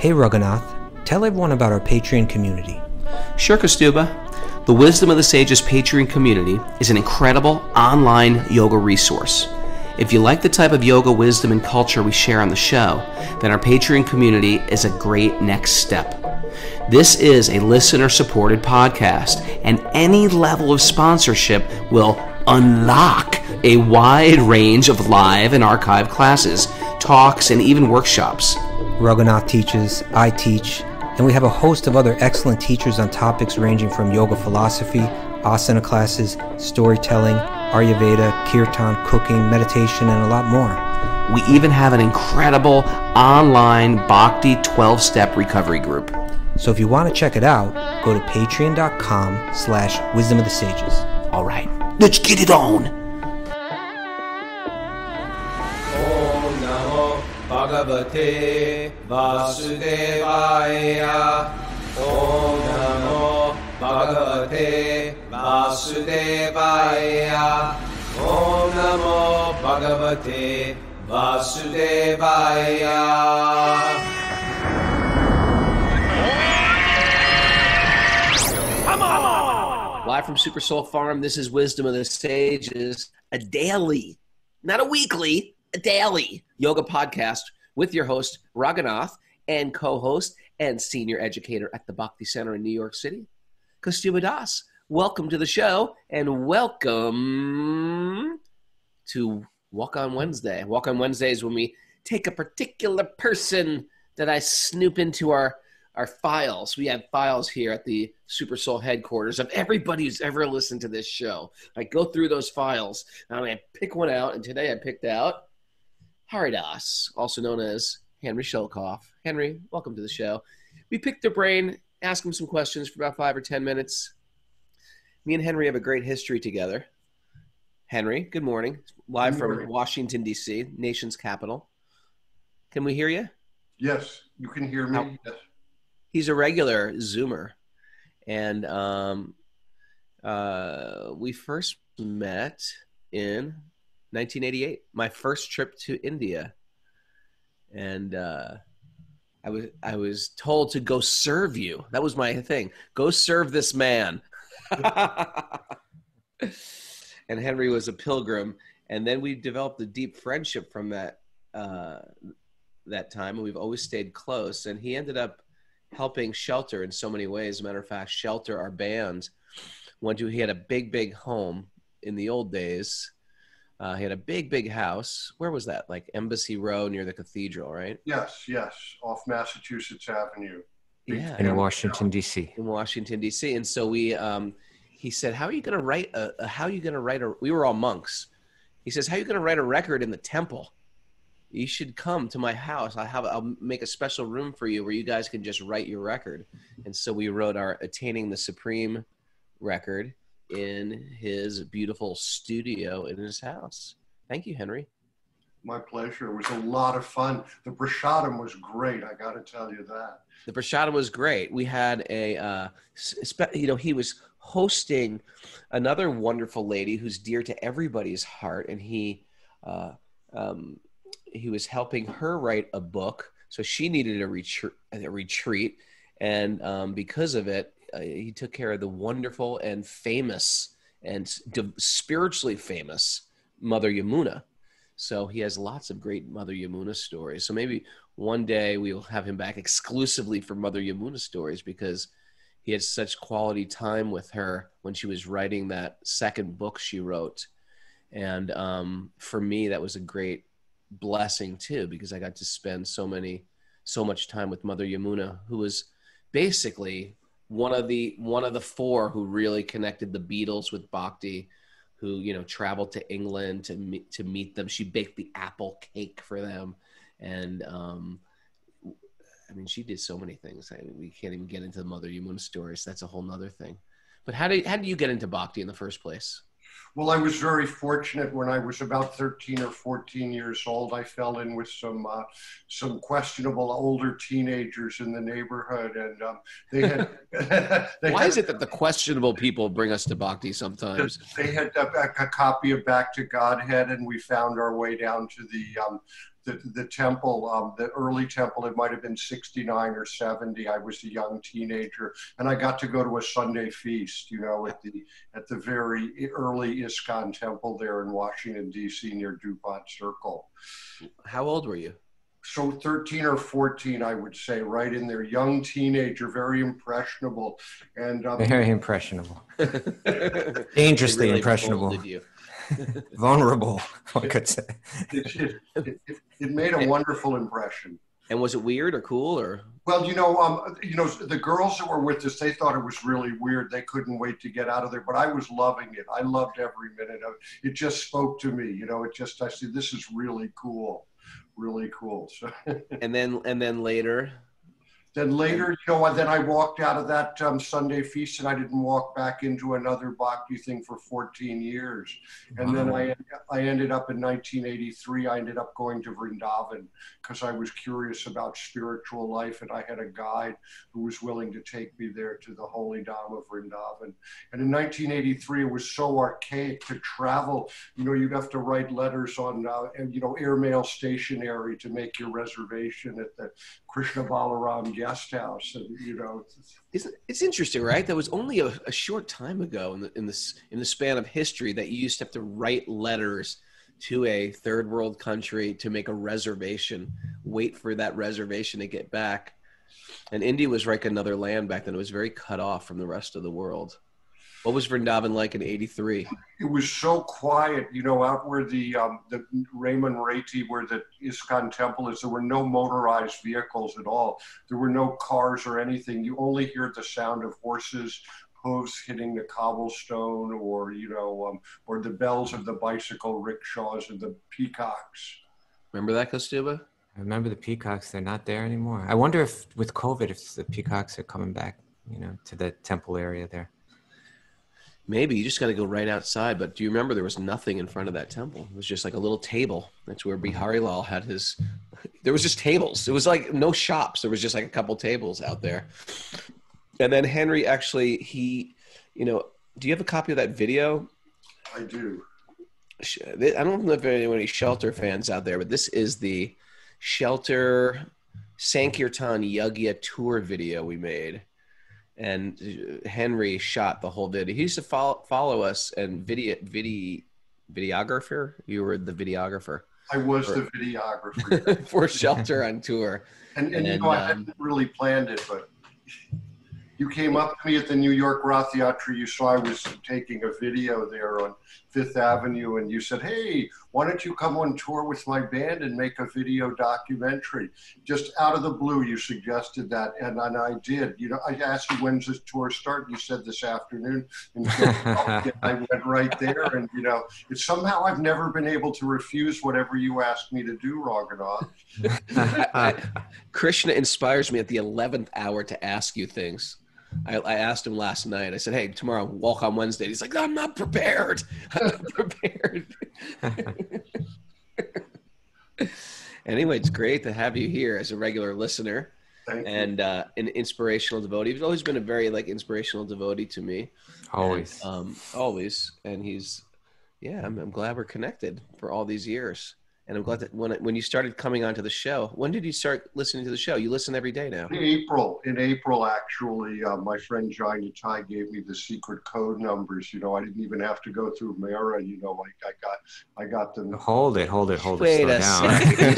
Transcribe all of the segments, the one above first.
Hey Raghunath, tell everyone about our Patreon community. Sure, Kaustubha. The Wisdom of the Sages Patreon community is an incredible online yoga resource. If you like the type of yoga wisdom and culture we share on the show, then our Patreon community is a great next step. This is a listener-supported podcast, and any level of sponsorship will unlock a wide range of live and archived classes, talks, and even workshops. Raghunath teaches, I teach, and we have a host of other excellent teachers on topics ranging from yoga philosophy, asana classes, storytelling, Ayurveda, kirtan, cooking, meditation, and a lot more. We even have an incredible online Bhakti 12-step recovery group. So if you want to check it out, go to patreon.com/wisdom of the sages. All right, let's get it on. Om Namo Bhagavate Vāsadevaya. Om Namo Bhagavate Vāsadevaya. Om Namo Bhagavate Vāsadevaya. Live from Super Soul Farm, this is Wisdom of the Sages, a daily, not a weekly, a daily yoga podcast with your host, Raghunath, and co-host and senior educator at the Bhakti Center in New York City, Kaustubha Das. Welcome to the show, and welcome to Walk on Wednesday. Walk on Wednesday is when we take a particular person that I snoop into our files. We have files here at the Super Soul headquarters of everybody who's ever listened to this show. I go through those files, and I pick one out, and today I picked out Haridas, also known as Henry Shelkoff. Henry, welcome to the show. We picked their brain, asked them some questions for about 5 or 10 minutes. Me and Henry have a great history together. Henry, good morning. Live from Washington, D.C., nation's capital. Can we hear you? Yes, you can hear me. Yes. He's a regular Zoomer. And we first met in 1988, my first trip to India. And I was told to go serve you. That was my thing. Go serve this man. And Henry was a pilgrim. And then we developed a deep friendship from that time. And we've always stayed close. And he ended up helping Shelter in so many ways. As a matter of fact, Shelter, our band, he had a big home in the old days. He had a big house. Where was that? Like Embassy Row near the cathedral, right? Yes. Off Massachusetts Avenue. Yeah. In Washington, D.C. In Washington, D.C. And so he said, how are you going to write we were all monks. He says, how are you going to write a record in the temple? You should come to my house. I'll make a special room for you where you guys can just write your record. And so we wrote our Attaining the Supreme record in his beautiful studio in his house. Thank you, Henry. My pleasure. It was a lot of fun. The prasadam was great. I got to tell you that. The prasadam was great. We had he was hosting another wonderful lady who's dear to everybody's heart. And he was helping her write a book. So she needed a retreat. And because of it, he took care of the wonderful and famous and spiritually famous Mother Yamuna. So he has lots of great Mother Yamuna stories. So maybe one day we'll have him back exclusively for Mother Yamuna stories, because he had such quality time with her when she was writing that second book she wrote. And for me, that was a great blessing too, because I got to spend so much time with Mother Yamuna, who was basically one of the four who really connected the Beatles with Bhakti, who traveled to England to meet them. She baked the apple cake for them, and she did so many things. We can't even get into the Mother Yamuna stories. That's a whole nother thing. But how did you get into Bhakti in the first place? Well, I was very fortunate. When I was about 13 or 14 years old, I fell in with some questionable older teenagers in the neighborhood, and they had. Why is it that the questionable people bring us to Bhakti sometimes? They had a copy of Back to Godhead, and we found our way down to the temple, the early temple. It might have been 69 or 70. I was a young teenager, and I got to go to a Sunday feast, you know, at the very early ISKCON temple there in Washington, D.C. near DuPont Circle. How old were you? So 13 or 14, I would say, right in there. Young teenager, very impressionable. And very impressionable. Dangerously really impressionable. You. Vulnerable, I could say. It made a wonderful impression. And was it weird or cool or? Well, you know, the girls that were with us, they thought it was really weird. They couldn't wait to get out of there, but I was loving it. I loved every minute of it. It just spoke to me, you know, I said, this is really cool. Really cool. So and then later, you know, then I walked out of that Sunday feast, and I didn't walk back into another bhakti thing for 14 years. And then I ended up in 1983. I ended up going to Vrindavan because I was curious about spiritual life, and I had a guide who was willing to take me there to the holy Dham of Vrindavan. And in 1983, it was so archaic to travel. You know, you'd have to write letters on, airmail stationery to make your reservation at the Krishna Balaram guest house, and you know, it's interesting, right? That was only a short time ago in the span of history that you used to have to write letters to a third world country to make a reservation, wait for that reservation to get back. And India was like another land back then. It was very cut off from the rest of the world. What was Vrindavan like in '83? It was so quiet, you know, out where the Raman Reti, where the ISKCON temple is, there were no motorized vehicles at all. There were no cars or anything. You only hear the sound of horses' hooves hitting the cobblestone, or, you know, or the bells of the bicycle rickshaws and the peacocks. Remember that, Kaustubha? I remember the peacocks. They're not there anymore. I wonder if with COVID, if the peacocks are coming back, you know, to the temple area there. Maybe you just got to go right outside. But do you remember there was nothing in front of that temple? It was just like a little table. That's where Biharilal had his. There was just tables. It was like no shops. There was just like a couple tables out there. And then Henry actually, do you have a copy of that video? I do. I don't know if there are any Shelter fans out there, but this is the Shelter Sankirtan Yagya tour video we made. And Henry shot the whole video. He used to follow us, and videographer. You were the videographer. I was the videographer for Shelter on tour. And you know, I hadn't really planned it, but you came up to me at the New York Rath Yatra. You saw I was taking a video there on Fifth Avenue, and you said, "Hey, why don't you come on tour with my band and make a video documentary?" Just out of the blue, you suggested that, and I did. You know, I asked you, when's this tour start? You said this afternoon, and so I went right there. And you know, it's somehow I've never been able to refuse whatever you asked me to do, Raghunath. Krishna inspires me at the 11th hour to ask you things. I asked him last night. I said, "Hey, tomorrow walk on Wednesday." He's like, "I'm not prepared. I'm not prepared." Anyway, it's great to have you here as a regular listener and an inspirational devotee. He's always been a very inspirational devotee to me. Always, and, always. And he's, I'm glad we're connected for all these years. And I'm glad that when you started coming onto the show, when did you start listening to the show? You listen every day now. In April, actually, my friend John Tai gave me the secret code numbers. You know, I didn't even have to go through Mara. You know, I got them. Hold it. Wait a second.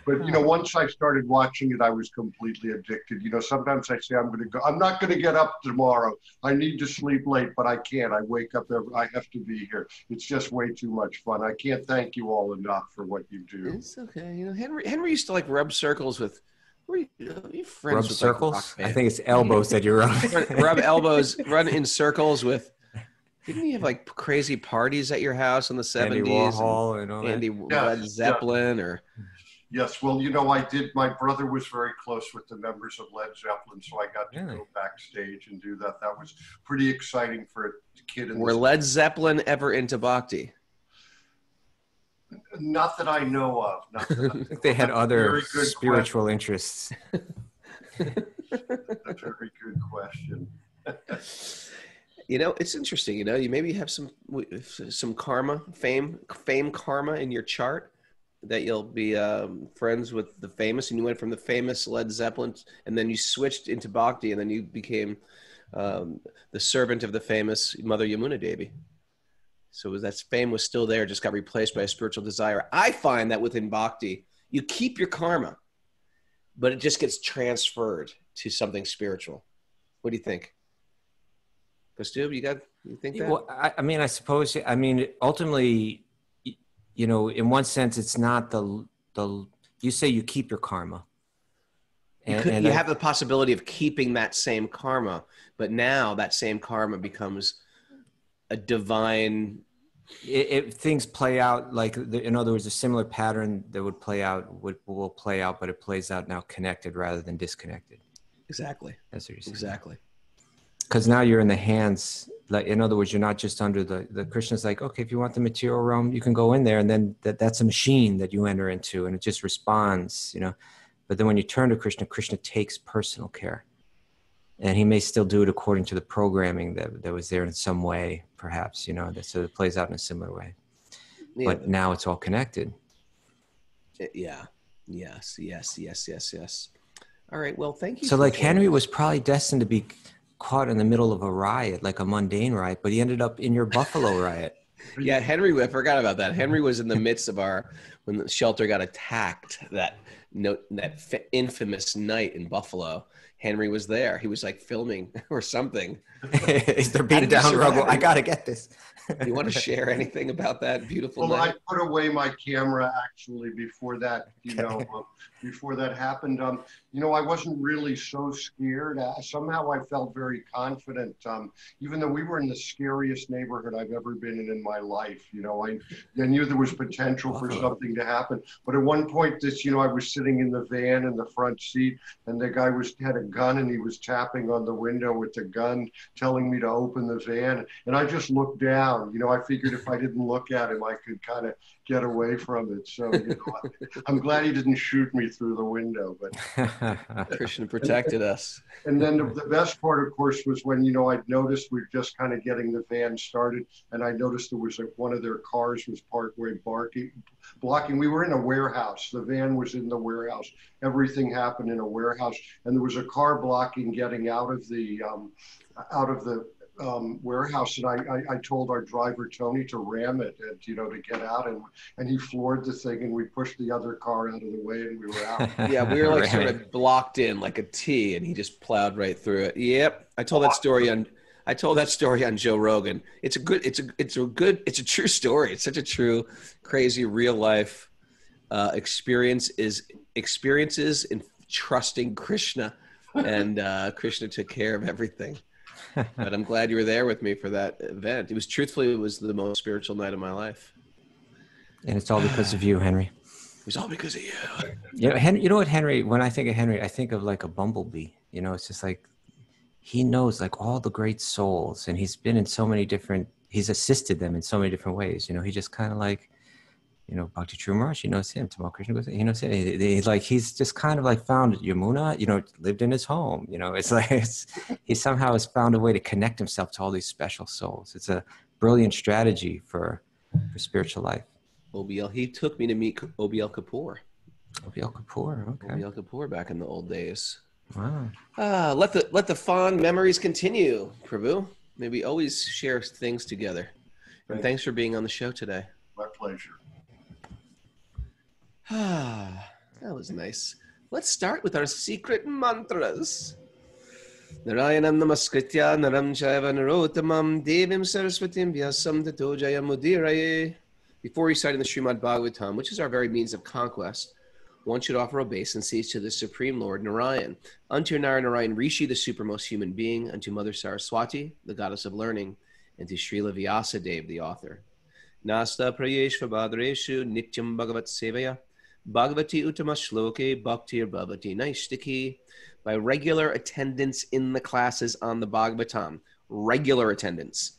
But you know, once I started watching it, I was completely addicted. You know, sometimes I say I'm not going to get up tomorrow. I need to sleep late, but I can't. I wake up I have to be here. It's just way too much fun. I can't thank you all enough for what you do. It's okay. You know, Henry used to rub circles with. Are you friends rub with circles? I think it's elbows that you're rubbing. Rub elbows, run in circles with. Didn't you have crazy parties at your house in the 70s? Andy Warhol and all that. Led Zeppelin or. Yes, well, you know, I did. My brother was very close with the members of Led Zeppelin, so I got to go backstage and do that. That was pretty exciting for a kid. Were Led Zeppelin ever into Bhakti? Not that I know of. I think they had other spiritual interests. A very good question. You know, it's interesting. You know, you maybe have some karma, fame karma in your chart that you'll be friends with the famous, and you went from the famous Led Zeppelin, and then you switched into Bhakti, and then you became the servant of the famous Mother Yamuna Devi. So that fame was still there, just got replaced by a spiritual desire. I find that within Bhakti, you keep your karma, but it just gets transferred to something spiritual. What do you think? Kaustubha, you think that? Well, I mean, I suppose, I mean, ultimately, you know, in one sense, it's not you say you keep your karma. And you have the possibility of keeping that same karma, but now that same karma becomes a divine. Things play out like, in other words, a similar pattern that would play out will play out, but it plays out now connected rather than disconnected. Exactly. That's what you're saying. Exactly. Because now you're in the hands, like, in other words, you're not just under the Krishna's like, okay, if you want the material realm, you can go in there, and then that's a machine that you enter into, and it just responds, you know. But then when you turn to Krishna, Krishna takes personal care, and he may still do it according to the programming that was there in some way, perhaps, you know, so it plays out in a similar way. Yeah. But now it's all connected. Yeah. Yes. All right. Well, thank you. So like Henry was probably destined to be caught in the middle of a riot, like a mundane riot, but he ended up in your Buffalo riot. Yeah, Henry, I forgot about that. Henry was in the midst of when the shelter got attacked, that infamous night in Buffalo. Henry was there. He was like filming or something. They're beating down Ruggle. I got to get this. You want to share anything about that beautiful night? I put away my camera actually before that, before that happened. You know, I wasn't really so scared. Somehow I felt very confident, even though we were in the scariest neighborhood I've ever been in my life. You know, I knew there was potential for something to happen. But at one point, I was sitting in the van in the front seat, and the guy had a gun, and he was tapping on the window with the gun, telling me to open the van. And I just looked down. You know, I figured if I didn't look at him, I could kind of get away from it. So, you know, I'm glad he didn't shoot me through the window. But Krishna protected us. And then the best part, of course, was when, I'd noticed we were just kind of getting the van started, and I noticed there was one of their cars was partway blocking. We were in a warehouse. The van was in the warehouse. Everything happened in a warehouse, and there was a car blocking getting out of the warehouse, and I told our driver Tony to ram it, and to get out, and he floored the thing, and we pushed the other car out of the way, and we were out. Yeah, we were like sort of blocked in like a T, and he just plowed right through it. Yep, I told that story on Joe Rogan. It's a true story. It's such a true, crazy, real life experiences in trusting Krishna, and Krishna took care of everything. But I'm glad you were there with me for that event. It was the most spiritual night of my life. And it's all because of you, Henry. It was all because of you. You know what, Henry, when I think of Henry, I think of like a bumblebee. It's just like, he knows like all the great souls, and he's been in so many he's assisted them in so many different ways. He just kind of like, Bhakti True Maharaj, he knows him. Tamal Krishna goes, he knows him. He's just kind of like found Yamuna, lived in his home. It's like he somehow has found a way to connect himself to all these special souls. It's a brilliant strategy for spiritual life. OBL, he took me to meet OBL Kapoor. OBL Kapoor, okay. OBL Kapoor back in the old days. Wow. Let the fond memories continue, Prabhu. May we always share things together. And thanks for being on the show today. My pleasure. That was nice. Let's start with our secret mantras. Narayanam namaskritya naram chaiva narottamam devim saraswatim vyasam tato jayamudiraye. Before reciting the Srimad Bhagavatam, which is our very means of conquest, one should offer obeisances to the Supreme Lord Narayan, unto Narayan Rishi, the supermost human being, unto Mother Saraswati, the goddess of learning, and to Srila Vyasadeva, the author. Nasta prayeshva bhadreshu nityam bhagavat sevaya bhagavati uttama shloke bhaktir bhavati naishtiki. By regular attendance in the classes on the Bhagavatam, regular attendance,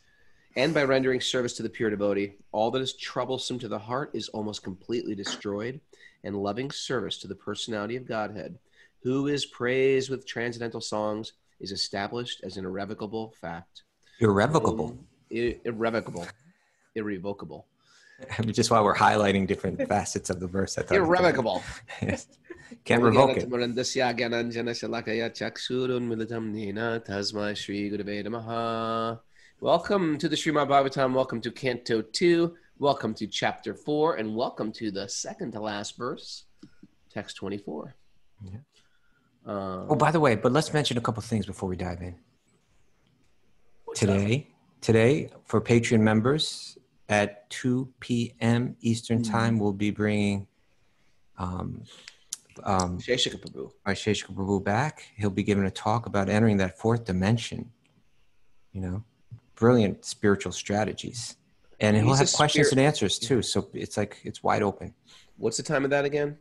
and by rendering service to the pure devotee, all that is troublesome to the heart is almost completely destroyed, and loving service to the personality of Godhead, who is praised with transcendental songs, is established as an irrevocable fact. Irrevocable. Irrevocable. Which is why we're highlighting different facets of the verse. I thought Irrevocable. Yes. Can't revoke it. Welcome to the Srimad Bhagavatam. Welcome to Canto 2. Welcome to Chapter 4. And welcome to the second to last verse, text 24. Yeah. Oh, by the way, but let's mention a couple things before we dive in. Today, for Patreon members, at 2 p.m. Eastern Time, we'll be bringing Sheshika Prabhu back. He'll be giving a talk about entering that fourth dimension. You know, brilliant spiritual strategies. And he'll have questions and answers too. So it's wide open. What's the time of that again?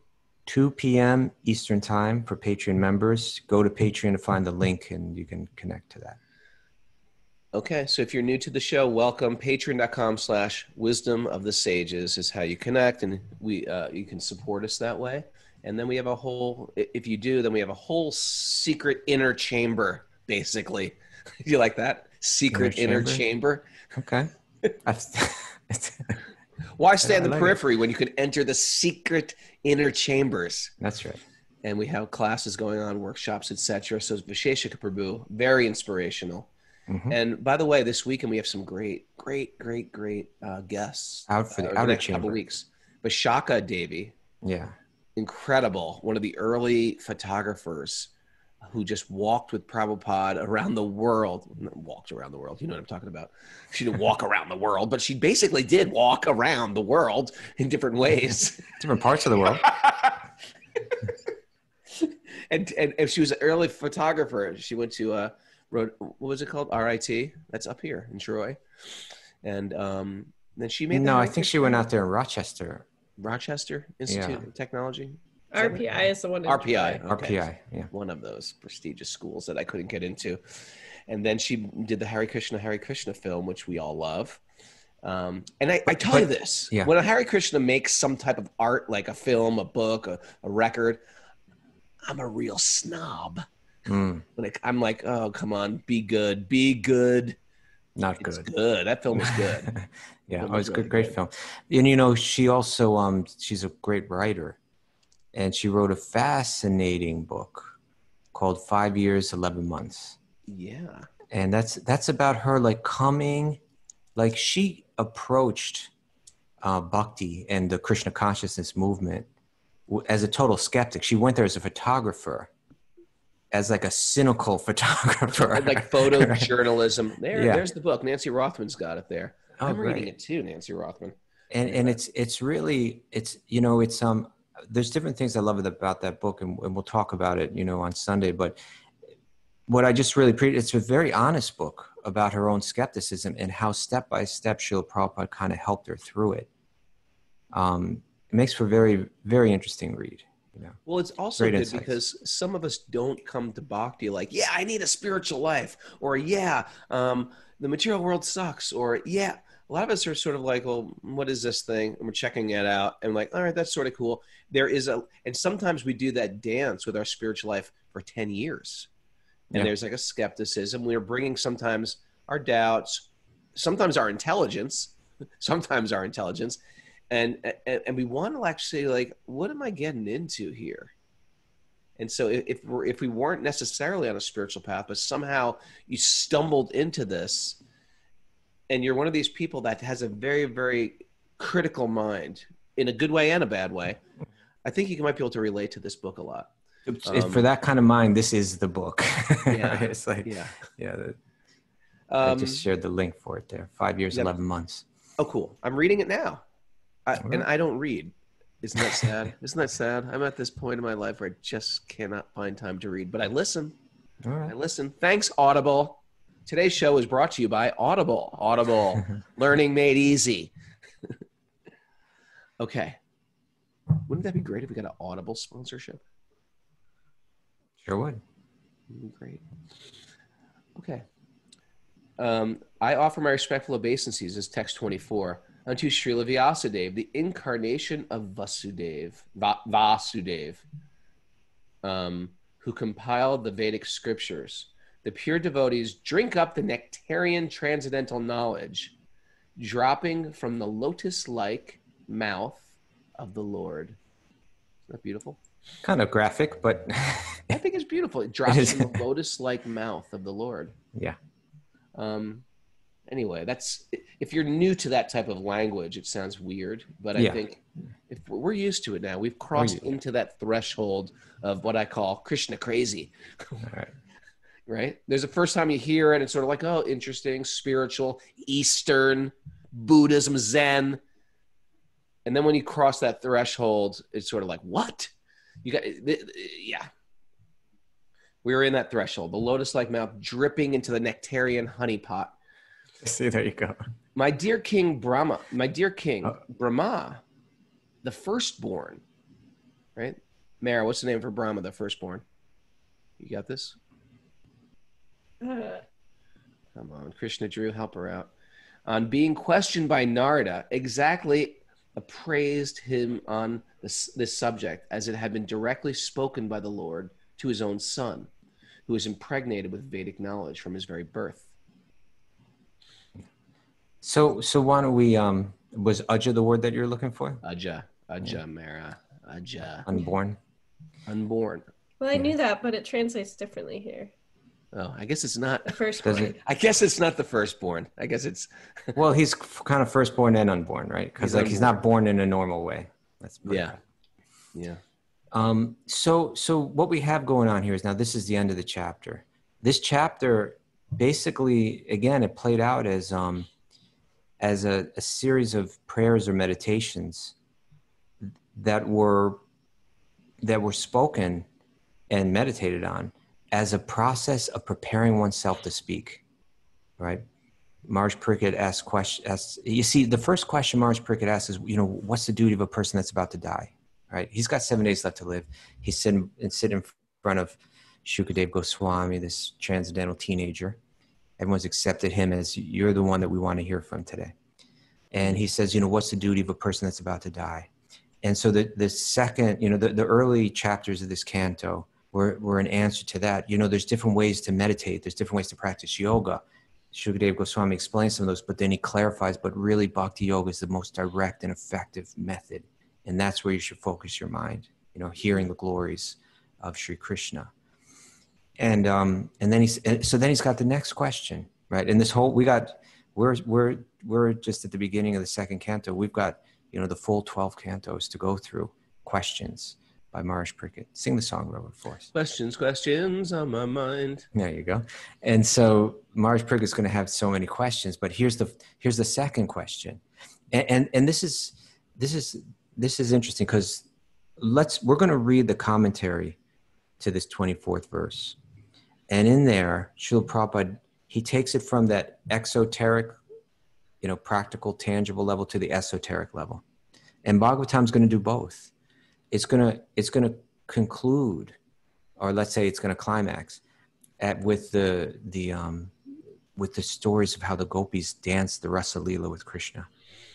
2 p.m. Eastern Time for Patreon members. Go to Patreon to find the link and you can connect to that. Okay, so if you're new to the show, welcome. Patreon.com/Wisdom of the Sages is how you connect, and you can support us that way. And then we have a whole, if you do, then we have a whole secret inner chamber, basically. Do you like that? Secret inner chamber. Okay. Why stay in the periphery when you can enter the secret inner chambers? That's right. And we have classes going on, workshops, etc. So it's Visheshika Prabhu, very inspirational. Mm-hmm. And by the way, this weekend we have some great guests out for the outer chamber. Couple weeks. Vyasadeva, yeah, incredible. One of the early photographers who just walked with Prabhupada around the world. Walked around the world. You know what I'm talking about. She didn't walk around the world, but she basically did walk around the world in different ways. Different parts of the world. and she was an early photographer. She went to what was it called? RIT. That's up here in Troy. And then she made. No, I think she went out there in Rochester. Rochester Institute of Technology. RPI is the one. RPI. Okay. RPI, yeah. One of those prestigious schools that I couldn't get into. And then she did the Hare Krishna film, which we all love. And I tell you this, when a Hare Krishna makes some type of art, like a film, a book, a record, I'm a real snob. I'm like, oh, come on, be good. Not it's good. Good. That film was good. Yeah, it was really great film. And you know, she also she's a great writer, and she wrote a fascinating book called 5 Years, 11 Months. Yeah. And that's about her she approached Bhakti and the Krishna consciousness movement as a total skeptic. She went there as a photographer, as like a cynical photographer. Like photojournalism. There's the book. Nancy Rothman's got it there. Oh, I'm reading it too, Nancy Rothman. And it's really there's different things I love about that book, and we'll talk about it, on Sunday. But what I just really it's a very honest book about her own skepticism and how step by step Srila Prabhupada kind of helped her through it. It makes for a very, very interesting read. Well, it's also good because some of us don't come to Bhakti like, yeah, I need a spiritual life, or the material world sucks, or a lot of us are sort of like, well, what is this thing? And we're checking it out, and like, all right, that's sort of cool. And sometimes we do that dance with our spiritual life for 10 years. And there's like a skepticism. We're bringing sometimes our doubts, sometimes our intelligence, and we want to actually like, what am I getting into here? And so if we weren't necessarily on a spiritual path, but somehow you stumbled into this, and you're one of these people that has a very, very critical mind in a good way and a bad way, I think you might be able to relate to this book a lot. For that kind of mind, this is the book. Yeah. It's like, I just shared the link for it there. 5 years, 11 months. Oh, cool. I'm reading it now. And I don't read. Isn't that sad? Isn't that sad? I'm at this point in my life where I just cannot find time to read, but I listen. All right. I listen. Thanks, Audible. Today's show is brought to you by Audible. Audible. Learning made easy. Okay. Wouldn't that be great if we got an Audible sponsorship? Sure would. Great. Okay. I offer my respectful obeisances as text 24 unto Srila Vyasadeva, the incarnation of Vyasadeva, who compiled the Vedic scriptures, The pure devotees drink up the nectarian transcendental knowledge, dropping from the lotus-like mouth of the Lord. Isn't that beautiful? Kind of graphic, but I think it's beautiful. It drops from the lotus-like mouth of the Lord. Yeah. Anyway, that's, if you're new to that type of language, it sounds weird, but I think if we're used to it now. We've crossed into that threshold of what I call Krishna crazy. All right. Right? There's the first time you hear it, it's sort of like, oh, interesting, spiritual, Eastern, Buddhism, Zen. And then when you cross that threshold, it's sort of like, what? You got, yeah. We were in that threshold, the lotus-like mouth dripping into the nectarian honeypot. See, there you go. My dear King Brahma, Brahma, the firstborn, right? Mara, what's the name for Brahma, the firstborn? You got this? Come on, Krishna Drew, help her out. On being questioned by Narada, exactly appraised him on this subject, as it had been directly spoken by the Lord to his own son, who was impregnated with Vedic knowledge from his very birth. So why don't we, was Aja the word that you're looking for? Aja, Mara, Aja. Unborn. Well, I knew that, but it translates differently here. Oh, I guess it's not. The firstborn. I guess it's not the firstborn. I guess it's. Well, he's kind of firstborn and unborn, right? Because he's not born in a normal way. That's yeah. So what we have going on here is, now this is the end of the chapter. This chapter, basically, again, it played out as a series of prayers or meditations that were spoken and meditated on as a process of preparing oneself to speak, right? Maharaj Parikshit asks, you see, the first question Maharaj Parikshit asks is, what's the duty of a person that's about to die, right? He's got 7 days left to live. He's sitting in front of Shukadeva Goswami, this transcendental teenager. Everyone's accepted him as, you're the one that we want to hear from today. And he says, what's the duty of a person that's about to die? And so the second, the early chapters of this canto were an answer to that. There's different ways to meditate. There's different ways to practice yoga. Shukadeva Goswami explains some of those, but then he clarifies, but really Bhakti-yoga is the most direct and effective method. And that's where you should focus your mind, hearing the glories of Sri Krishna. And then he's got the next question, right? And this whole, we're just at the beginning of the second canto. We've got, the full 12 cantos to go through, questions by Maharaj Parikshit. Sing the song, Robert, for us. Questions on my mind. There you go. And so Maharaj Parikshit is going to have so many questions, but here's the second question. And this is interesting, because we're going to read the commentary to this 24th verse. And in there, Srila Prabhupada, he takes it from that exoteric, practical, tangible level to the esoteric level. And Bhagavatam is going to do both. It's going to conclude, or let's say it's going to climax with the stories of how the gopis danced the Rasalila with Krishna.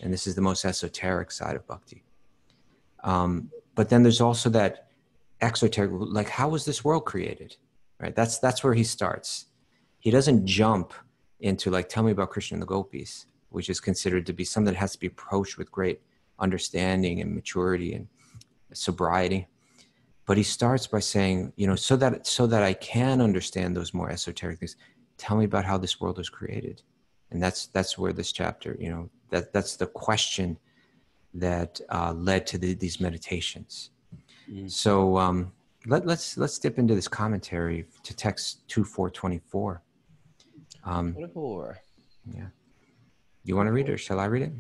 And this is the most esoteric side of bhakti. But then there's also that exoteric, like, how was this world created? Right? That's where he starts. He doesn't jump into, like, tell me about Krishna and the gopis, which is considered to be something that has to be approached with great understanding and maturity and sobriety. But he starts by saying, so that I can understand those more esoteric things, tell me about how this world was created. And that's where this chapter, that's the question that led to these meditations. So let's dip into this commentary to text 2.4.24. 24. Yeah. You want to read it, or shall I read it?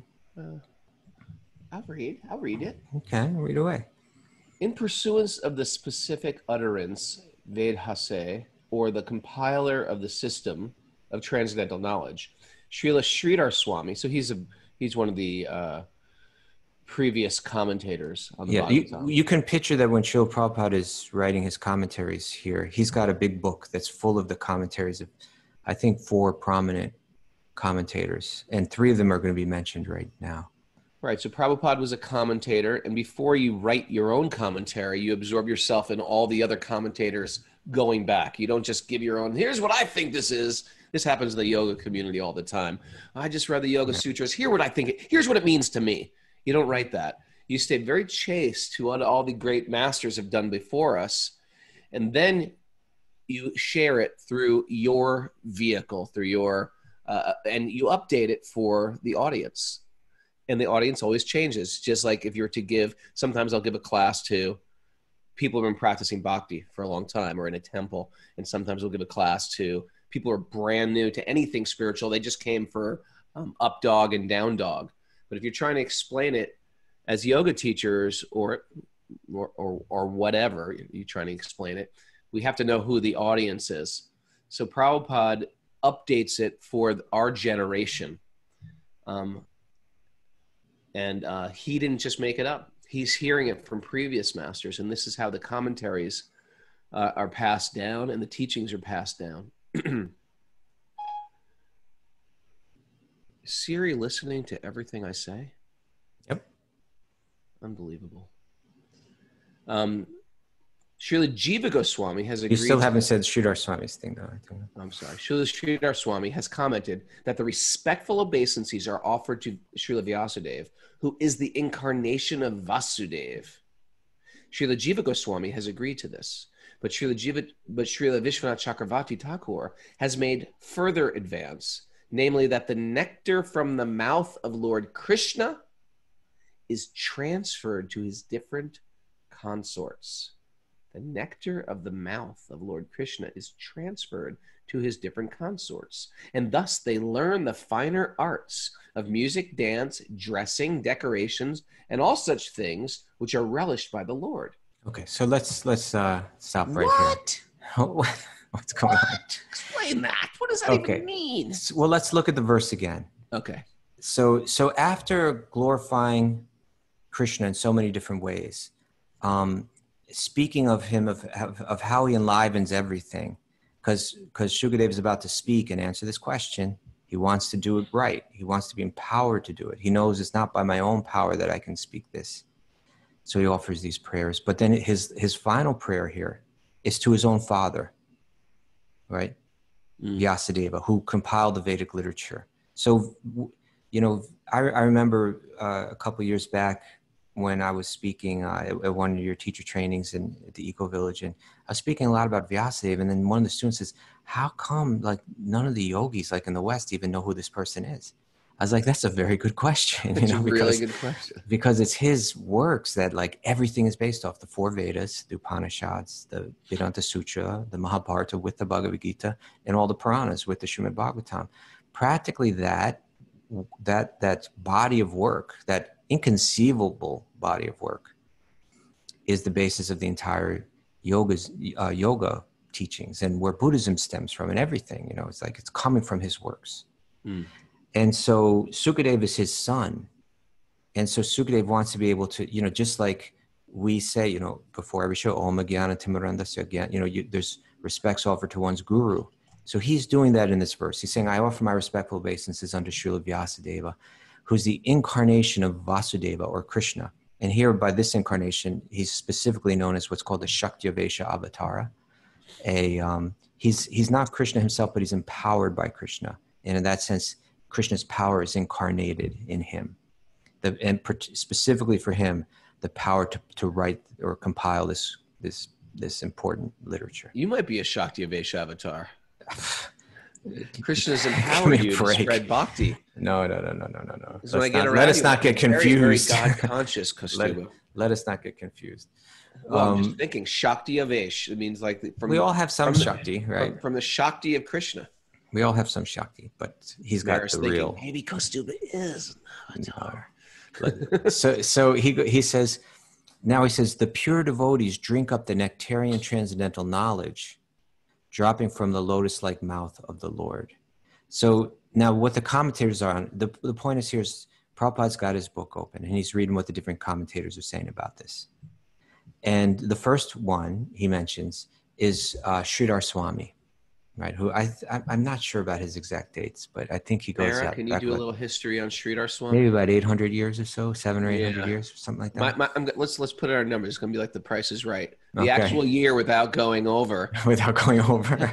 I'll read it. Okay, read away. In pursuance of the specific utterance, Vyāsadeva, or the compiler of the system of transcendental knowledge, Srila Sridhar Swami, so he's one of the previous commentators on the Bhagavatam. You can picture that when Srila Prabhupada is writing his commentaries here, he's got a big book that's full of the commentaries of, I think, 4 prominent commentators, and 3 of them are going to be mentioned right now. Right, so Prabhupada was a commentator, and before you write your own commentary, you absorb yourself in all the other commentators' going back. You don't just give your own, here's what I think this is. This happens in the yoga community all the time. I just read the Yoga Sutras. Here's what it means to me. You don't write that. You stay very chaste to what all the great masters have done before us. And then you share it through your vehicle, through your, and you update it for the audience. And the audience always changes. Just like if you're to give, sometimes I'll give a class to people who have been practicing bhakti for a long time or in a temple. And sometimes we'll give a class to people who are brand new to anything spiritual. They just came for up dog and down dog. But if you're trying to explain it as yoga teachers or whatever, you're trying to explain it, we have to know who the audience is. So Prabhupada updates it for our generation. He didn't just make it up. He's hearing it from previous masters, and this is how the commentaries are passed down and the teachings are passed down. Is Siri listening to everything I say? Yep. Unbelievable. Srila Jiva Goswami has agreed. You still haven't said Sridhar Swami's thing, though. I'm sorry. Srila Sridhar Swami has commented that the respectful obeisances are offered to Srila Vyasadeva, who is the incarnation of Vasudeva. Srila Jiva Goswami has agreed to this, but Srila Vishwanath Chakravarti Thakur has made further advance, namely that the nectar from the mouth of Lord Krishna is transferred to his different consorts. The nectar of the mouth of Lord Krishna is transferred to his different consorts, and thus they learn the finer arts of music, dance, dressing, decorations, and all such things which are relished by the Lord. Okay, so let's stop right here. What's going on? Explain that. What does that even mean? Well, let's look at the verse again. Okay. So after glorifying Krishna in so many different ways, speaking of him, of how he enlivens everything, because Shukadeva is about to speak and answer this question. He wants to do it right. He wants to be empowered to do it. He knows it's not by my own power that I can speak this. So he offers these prayers. But then his final prayer here is to his own father, right? Vyasadeva, who compiled the Vedic literature. So, I remember a couple of years back when I was speaking at one of your teacher trainings at the Eco Village, and I was speaking a lot about Vyasadeva, and then one of the students says, how come none of the yogis in the West even know who this person is? I was like, that's a very good question. That's a really good question. Because it's his works that everything is based off: the four Vedas, the Upanishads, the Vedanta Sutra, the Mahabharata with the Bhagavad Gita, and all the Puranas with the Srimad Bhagavatam. Practically that body of work, that inconceivable body of work, is the basis of the entire yoga teachings, and where Buddhism stems from, and everything. It's coming from his works. And so Sukadeva is his son. And so Sukadeva wants to be able to, just like we say, before every show, Om Jnana Timirandasya Jnana, there's respects offered to one's guru. So he's doing that in this verse. He's saying, I offer my respectful obeisances unto Srila Vyasadeva, who's the incarnation of Vasudeva, or Krishna. And here, by this incarnation, he's specifically known as what's called the Shakti-avesha avatara. He's not Krishna himself, but he's empowered by Krishna. And in that sense, Krishna's power is incarnated in him. And specifically for him, the power to write or compile this important literature. You might be a Shakti-avesha avatar. Krishna's empowered you to spread bhakti. No. Let us not get confused. Very God-conscious, Kaustubha. Let us not get confused. Well, I'm just thinking Shakti-avesh. It means we all have some Shakti, right? From the Shakti of Krishna. We all have some Shakti, but he's got the real. Maybe Kaustubha is an avatar. So he says, now he says, the pure devotees drink up the nectarian transcendental knowledge dropping from the lotus-like mouth of the Lord. So now what the commentators are on, the point is here is Prabhupada's got his book open and he's reading what the different commentators are saying about this. And the first one he mentions is Sridhar Swami. right? Who I'm not sure about his exact dates, but I think he goes Mara, out. can you do a little history on Sridhar Swami? Maybe about 800 years or so, 700 or 800 years, or something like that. Let's put it our numbers. It's going to be like The Price is Right. The Okay. actual year without going over. Without going over.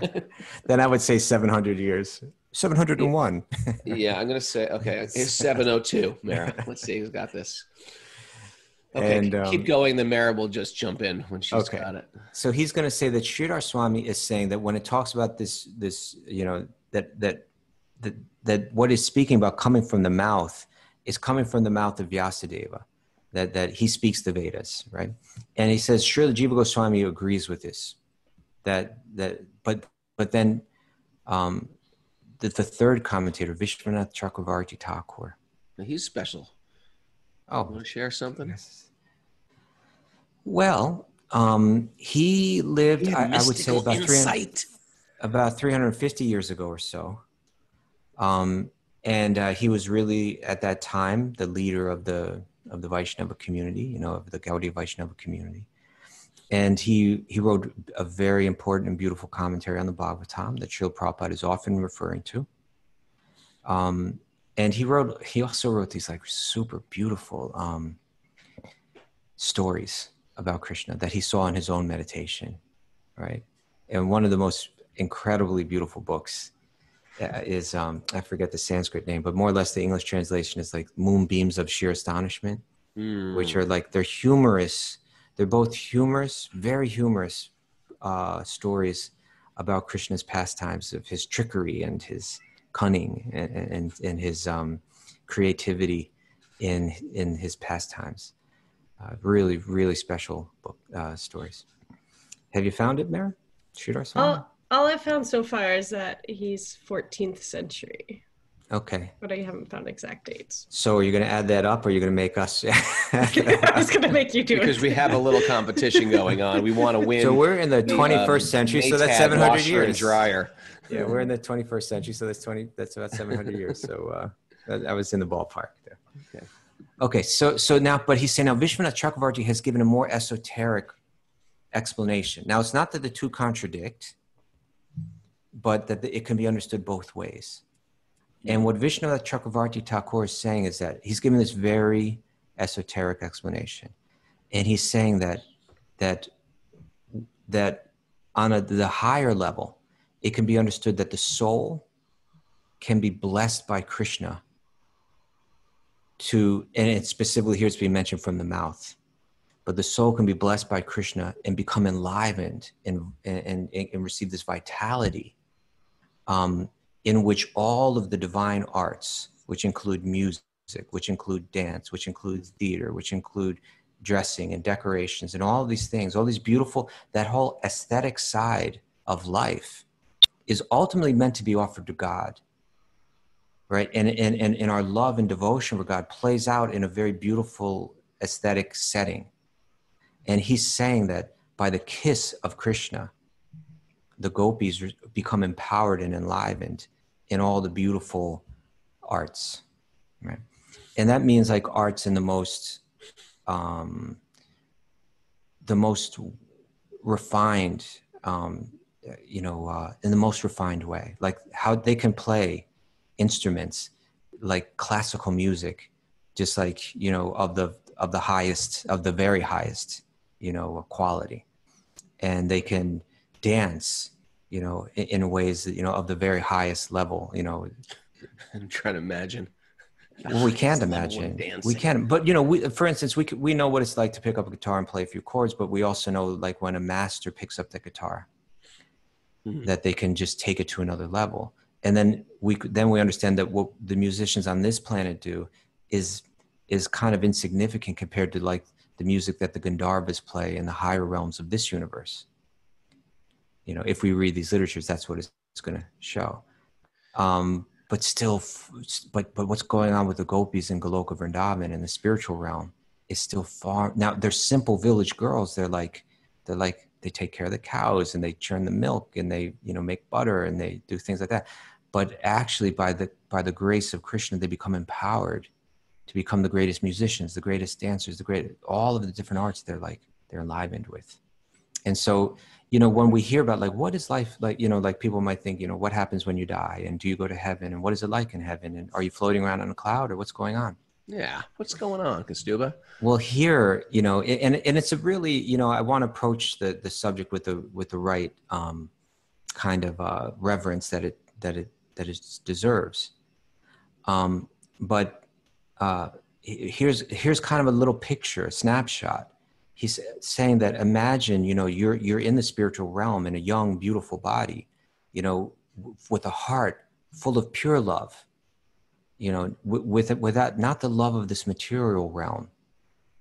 Then I would say 700 years. 701. Yeah, I'm going to say, okay, it's 702, Mara. Let's see who's got this. Okay, and, keep going. Then Mara will just jump in when she's got it. So he's going to say that Sridhar Swami is saying that when it talks about this, that what is speaking about coming from the mouth is coming from the mouth of Vyasadeva, that he speaks the Vedas, right? And he says, Srila Jiva Goswami agrees with this, but then the third commentator, Vishwanath Chakravarti Thakur. He's special. Oh, want to share something? Yes. Well, he lived, I would say, about 350 years ago or so. And he was really, at that time, the leader of the Vaishnava community, of the Gaudiya Vaishnava community. And he wrote a very important and beautiful commentary on the Bhagavatam that Srila Prabhupada is often referring to. And he also wrote these like super beautiful stories about Krishna that he saw in his own meditation, right? And one of the most incredibly beautiful books is, I forget the Sanskrit name, but more or less the English translation is like Moonbeams of Sheer Astonishment, which are like, they're humorous. They're both humorous, very humorous stories about Krishna's pastimes, of his trickery and his cunning and his creativity in his pastimes. Really, really special book stories. Have you found it, Mara? Sridhar Swami? All I've found so far is that he's 14th century. Okay. But I haven't found exact dates. So are you going to add that up, or are you going to make us? I was going to make you do it. Because we have a little competition going on. We want to win. So we're in the 21st century, so that's 700 years. And dryer. Yeah, we're in the 21st century, so that's about 700 years. So I was in the ballpark there. Okay, so now, but he's saying now Vishwanath Chakravarti has given a more esoteric explanation. Now, it's not that the two contradict, but that it can be understood both ways. And what Vishwanath Chakravarti Thakur is saying is that he's giving this very esoteric explanation. And he's saying that on the higher level, it can be understood that the soul can be blessed by Krishna and it's specifically here it's being mentioned from the mouth, but the soul can be blessed by Krishna and become enlivened and receive this vitality in which all of the divine arts, which include music, which include dance, which include theater, which include dressing and decorations and all of these things, all these beautiful, that whole aesthetic side of life is ultimately meant to be offered to God. Right, and our love and devotion for God plays out in a very beautiful aesthetic setting. And he's saying that by the kiss of Krishna, the gopis become empowered and enlivened in all the beautiful arts, right? And that means like arts in the most refined, in the most refined way, like how they can play instruments like classical music, just like, of the highest, of the very highest, quality. And they can dance, in ways that, of the very highest level, I'm trying to imagine. Well, we can't imagine. We can, but for instance, we know what it's like to pick up a guitar and play a few chords, but we also know like when a master picks up the guitar, that they can just take it to another level. And then we understand that what the musicians on this planet do is kind of insignificant compared to like the music that the Gandharvas play in the higher realms of this universe. If we read these literatures, that's what it's going to show. But still, but what's going on with the gopis in Goloka Vrindavan in the spiritual realm is still far. Now they're simple village girls. They're like they take care of the cows and they churn the milk and they make butter and they do things like that. But actually, by the grace of Krishna, they become empowered to become the greatest musicians, the greatest dancers, all of the different arts. They're enlivened with, And so, you know, when we hear about like, what is life like, you know, like people might think, you know, what happens when you die, and do you go to heaven, and what is it like in heaven, and are you floating around on a cloud, or what's going on? Yeah. What's going on, Kaustubha? Well, here, you know, and it's a really, you know, I want to approach the subject with the right kind of reverence that it deserves. But here's kind of a little picture, a snapshot. He's saying that imagine, you know, you're in the spiritual realm in a young, beautiful body, you know, with a heart full of pure love, you know, without not the love of this material realm,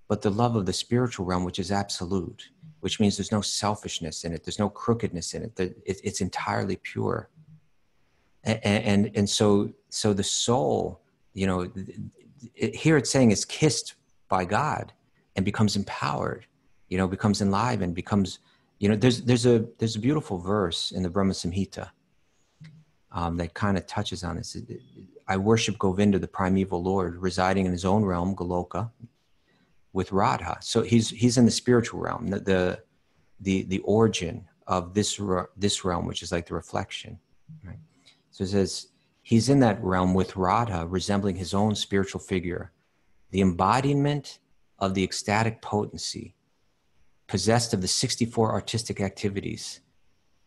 but the love of the spiritual realm, which is absolute, which means there's no selfishness in it, there's no crookedness in it, it's entirely pure. And so the soul, you know, here it's saying is kissed by God and becomes empowered, you know, becomes enlivened, becomes, you know, there's a beautiful verse in the Brahma Samhita that kind of touches on this. I worship Govinda, the primeval Lord, residing in his own realm, Goloka, with Radha. So he's in the spiritual realm, the origin of this realm, which is like the reflection, right? So it says he's in that realm with Radha, resembling his own spiritual figure, the embodiment of the ecstatic potency, possessed of the 64 artistic activities,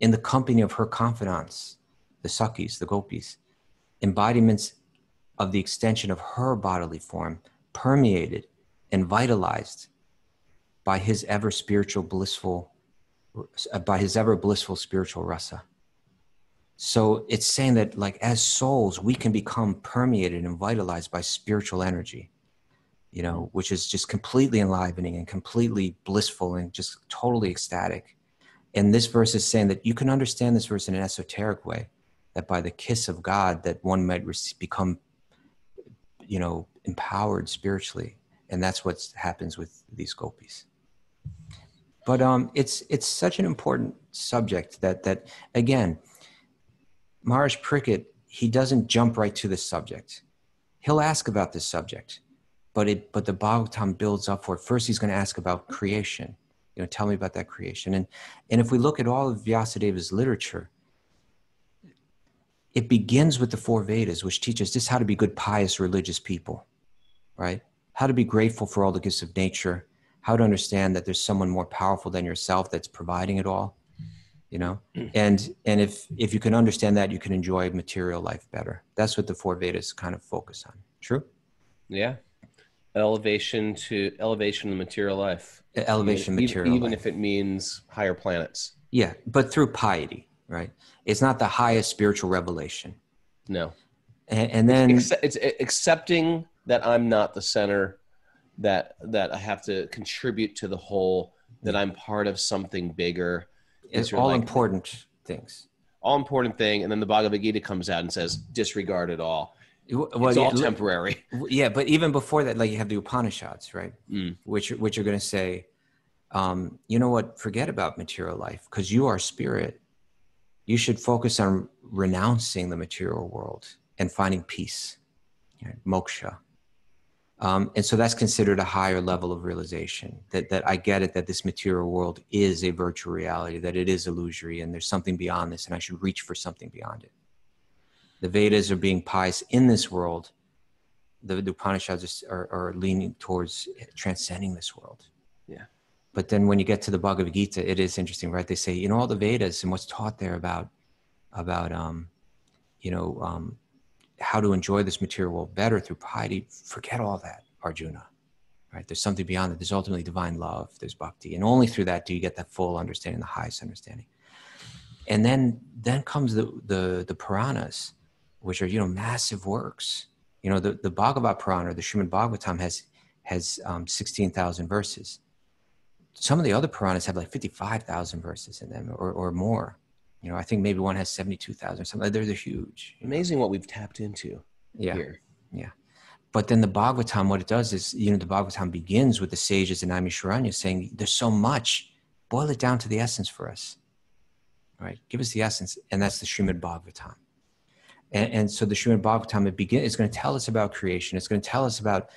in the company of her confidants, the Sakis, the gopis, embodiments of the extension of her bodily form, permeated and vitalized by his ever blissful spiritual rasa. So it's saying that like as souls, we can become permeated and vitalized by spiritual energy, you know, which is just completely enlivening and completely blissful and just totally ecstatic. And this verse is saying that you can understand this verse in an esoteric way, that by the kiss of God, that one might become, you know, empowered spiritually. And that's what happens with these gopis. But it's such an important subject that again, Maharaj Parikshit, he doesn't jump right to this subject. He'll ask about this subject, but the Bhagavatam builds up for it. First, he's going to ask about creation. You know, tell me about that creation. And if we look at all of Vyasadeva's literature, it begins with the 4 Vedas, which teach us just how to be good, pious, religious people, right? How to be grateful for all the gifts of nature, how to understand that there's someone more powerful than yourself that's providing it all, you know? And if you can understand that, you can enjoy material life better. That's what the 4 Vedas kind of focus on. True? Yeah. Elevation of the material life. Elevation of material even life. If it means higher planets. Yeah, but through piety, right? It's not the highest spiritual revelation. No. And then it's accepting that I'm not the center, that I have to contribute to the whole, that I'm part of something bigger. It's all important things. All important thing, and then the Bhagavad Gita comes out and says, disregard it all. Well, it's all temporary. Yeah, but even before that, like you have the Upanishads, right? Which are going to say, you know what? Forget about material life, because you are spirit. You should focus on renouncing the material world and finding peace, right? Moksha. And so that's considered a higher level of realization, that I get it, that this material world is a virtual reality, that it is illusory, and there's something beyond this, and I should reach for something beyond it. The Vedas are being pious in this world. The Upanishads are leaning towards transcending this world. Yeah. But then when you get to the Bhagavad Gita, it is interesting, right? They say, you know, all the Vedas and what's taught there about how to enjoy this material world better through piety, forget all that, Arjuna, right? There's something beyond it. There's ultimately divine love. There's bhakti. And only through that do you get that full understanding, the highest understanding. And then comes the Puranas, which are, you know, massive works. You know, the Bhagavad Purana, the Srimad Bhagavatam has 16,000 verses. Some of the other Puranas have like 55,000 verses in them or more. You know, I think maybe one has 72,000 or something. They're huge. Amazing what we've tapped into here. Yeah. But then the Bhagavatam, what it does is, you know, the Bhagavatam begins with the sages and Naimisharanya saying, there's so much, boil it down to the essence for us, right? Give us the essence. And that's the Srimad Bhagavatam. And so the Srimad Bhagavatam, it's going to tell us about creation. It's going to tell us about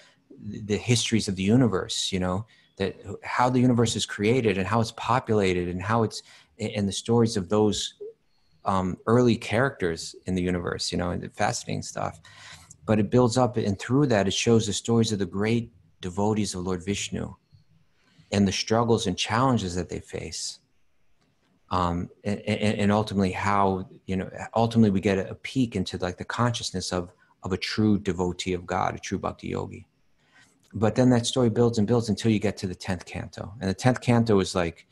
the histories of the universe, you know, that how the universe is created and how it's populated and how it's, and the stories of those early characters in the universe, and the fascinating stuff. But it builds up, and through that, it shows the stories of the great devotees of Lord Vishnu and the struggles and challenges that they face. And ultimately how, ultimately we get a peek into like the consciousness of a true devotee of God, a true Bhakti-yogi. But then that story builds and builds until you get to the 10th canto. And the 10th canto is like,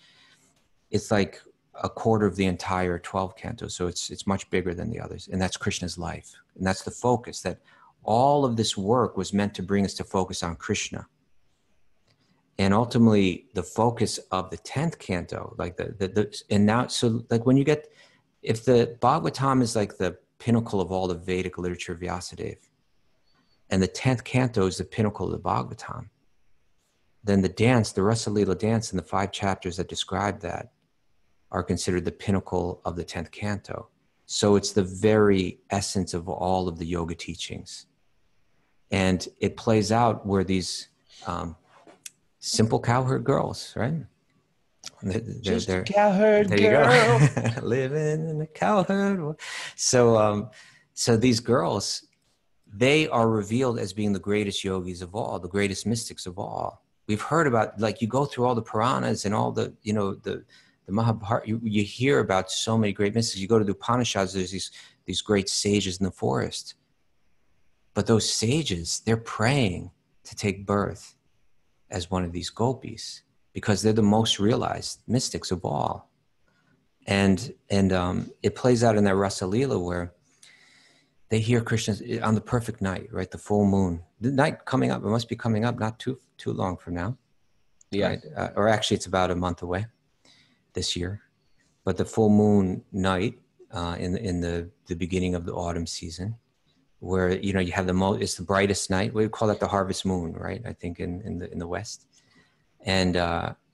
it's like a quarter of the entire 12 cantos. So it's much bigger than the others. And that's Krishna's life. And that's the focus, that all of this work was meant to bring us to focus on Krishna. And ultimately the focus of the 10th canto, like and now, so like when you get, if the Bhagavatam is like the pinnacle of all the Vedic literature of Vyasadeva, and the 10th canto is the pinnacle of the Bhagavatam, then the dance, the Rasalila dance, and the 5 chapters that describe that are considered the pinnacle of the 10th canto. So it's the very essence of all of the yoga teachings. And it plays out where these simple cowherd girls, right? Just a cowherd girl. Living in a cowherd world. So these girls, they are revealed as being the greatest yogis of all, the greatest mystics of all. We've heard about, like, you go through all the Puranas and all the, the Mahabharata, you hear about so many great mystics. You go to the Upanishads, there's these great sages in the forest. But those sages, they're praying to take birth as one of these gopis because they're the most realized mystics of all. And it plays out in that Rasalila where they hear Krishna on the perfect night, right? The full moon. The night coming up, it must be coming up not too long from now. Yeah. Right? Or actually it's about a month away this year. But the full moon night in the beginning of the autumn season, where, you have it's the brightest night. We call that the harvest moon, right? I think in the West. And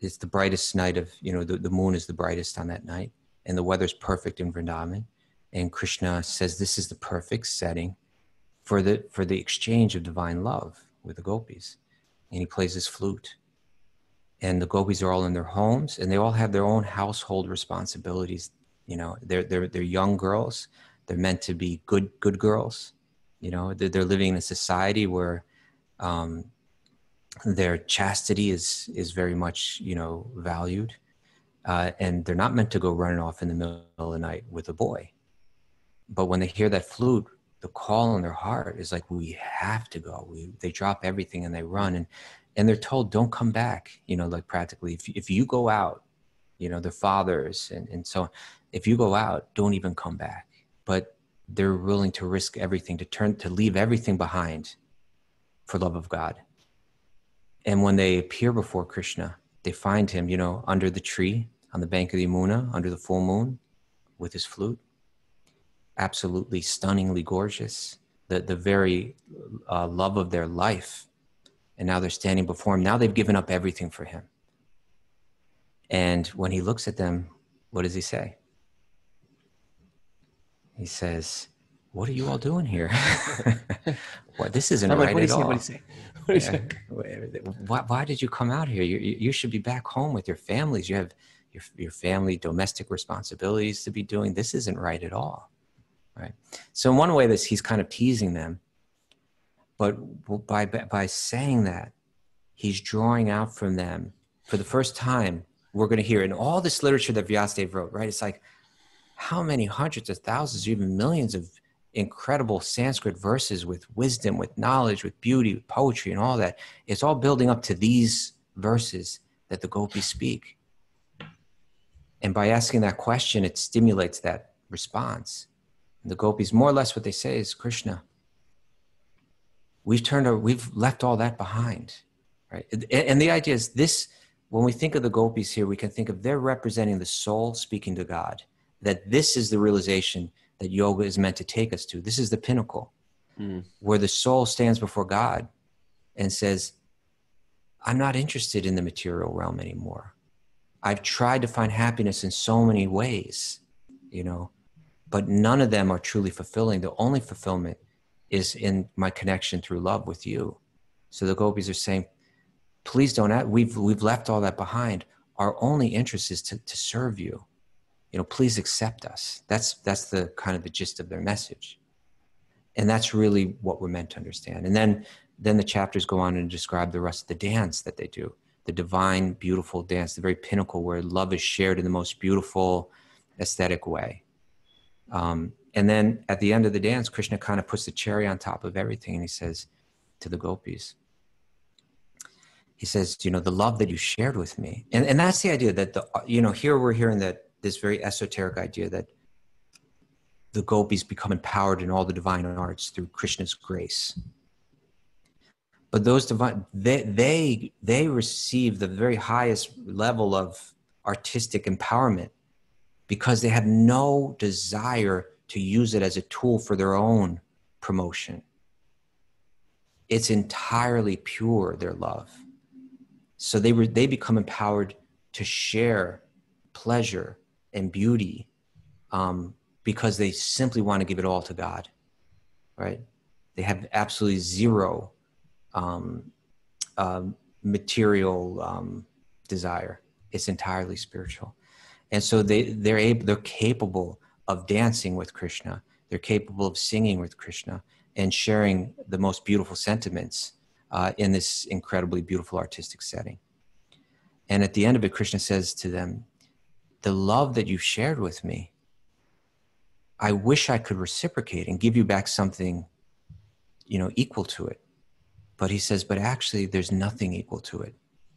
it's the brightest night of, the moon is the brightest on that night. And the weather's perfect in Vrindavan. And Krishna says this is the perfect setting for the exchange of divine love with the gopis. And he plays his flute. And the gopis are all in their homes, and they all have their own household responsibilities. They're young girls. They're meant to be good girls. They're living in a society where their chastity is very much, valued. And they're not meant to go running off in the middle of the night with a boy. But when they hear that flute, the call in their heart is like, we have to go. They drop everything and they run. And they're told, don't come back, like practically. If you go out, their fathers and so on, if you go out, don't even come back. But they're willing to risk everything, to leave everything behind for love of God. And when they appear before Krishna, they find him, under the tree, on the bank of the Yamuna, under the full moon, with his flute. Absolutely stunningly gorgeous, the very love of their life. And now they're standing before him. Now they've given up everything for him. And when he looks at them, what does he say? He says, what are you all doing here? Well, this isn't right at all. What do you say? Why did you come out here? You should be back home with your families. You have your family, domestic responsibilities to be doing. This isn't right at all. Right. So in one way, he's kind of teasing them, but by saying that, he's drawing out from them for the first time. We're going to hear in all this literature that Vyasadeva wrote, right? It's like how many hundreds of thousands, even millions of incredible Sanskrit verses with wisdom, with knowledge, with beauty, with poetry, and all that. It's all building up to these verses that the gopis speak. And by asking that question, it stimulates that response. The gopis, more or less what they say is, Krishna, we've left all that behind, right? And the idea is this, when we think of the gopis here, we can think of they're representing the soul speaking to God, that this is the realization that yoga is meant to take us to. This is the pinnacle, where the soul stands before God and says, I'm not interested in the material realm anymore. I've tried to find happiness in so many ways, but none of them are truly fulfilling. The only fulfillment is in my connection through love with you. So the gopis are saying, please don't, we've left all that behind. Our only interest is to serve you. Please accept us. That's the kind of the gist of their message. And that's really what we're meant to understand. And then the chapters go on and describe the rest of the dance that they do, the divine, beautiful dance, the very pinnacle where love is shared in the most beautiful, aesthetic way. And then at the end of the dance, Krishna kind of puts the cherry on top of everything. And he says to the gopis, he says, the love that you shared with me. And that's the idea that here we're hearing that this very esoteric idea that the gopis become empowered in all the divine arts through Krishna's grace. But those divine, they receive the very highest level of artistic empowerment because they have no desire to use it as a tool for their own promotion. It's entirely pure, their love. So they become empowered to share pleasure and beauty because they simply want to give it all to God, right? They have absolutely zero material desire. It's entirely spiritual. And so they're capable of dancing with Krishna. They're capable of singing with Krishna and sharing the most beautiful sentiments in this incredibly beautiful artistic setting. And at the end of it, Krishna says to them, the love that you've shared with me, I wish I could reciprocate and give you back something, equal to it. But he says, but actually there's nothing equal to it.